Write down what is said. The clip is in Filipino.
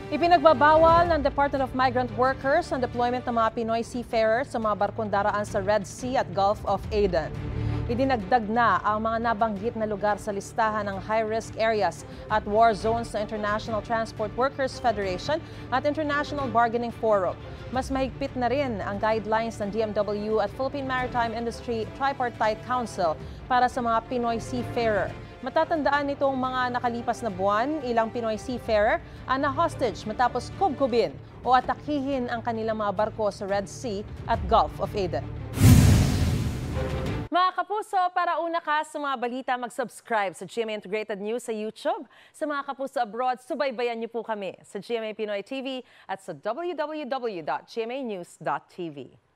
Ipinagbabawal ng Department of Migrant Workers ang deployment ng mga Pinoy seafarers sa mga barkong daraan sa Red Sea at Gulf of Aden. Idinagdag na ang mga nabanggit na lugar sa listahan ng high-risk areas at war zones ng International Transport Workers Federation at International Bargaining Forum. Mas mahigpit na rin ang guidelines ng DMW at Philippine Maritime Industry Tripartite Council para sa mga Pinoy seafarer. Matatandaan nitong mga nakalipas na buwan, ilang Pinoy seafarer ang na-hostage matapos kubkubin o atakihin ang kanilang mga barko sa Red Sea at Gulf of Aden. Mga kapuso, para una ka sa mga balita, mag-subscribe sa GMA Integrated News sa YouTube. Sa mga kapuso abroad, subaybayan niyo po kami sa GMA Pinoy TV at sa www.gmanews.tv.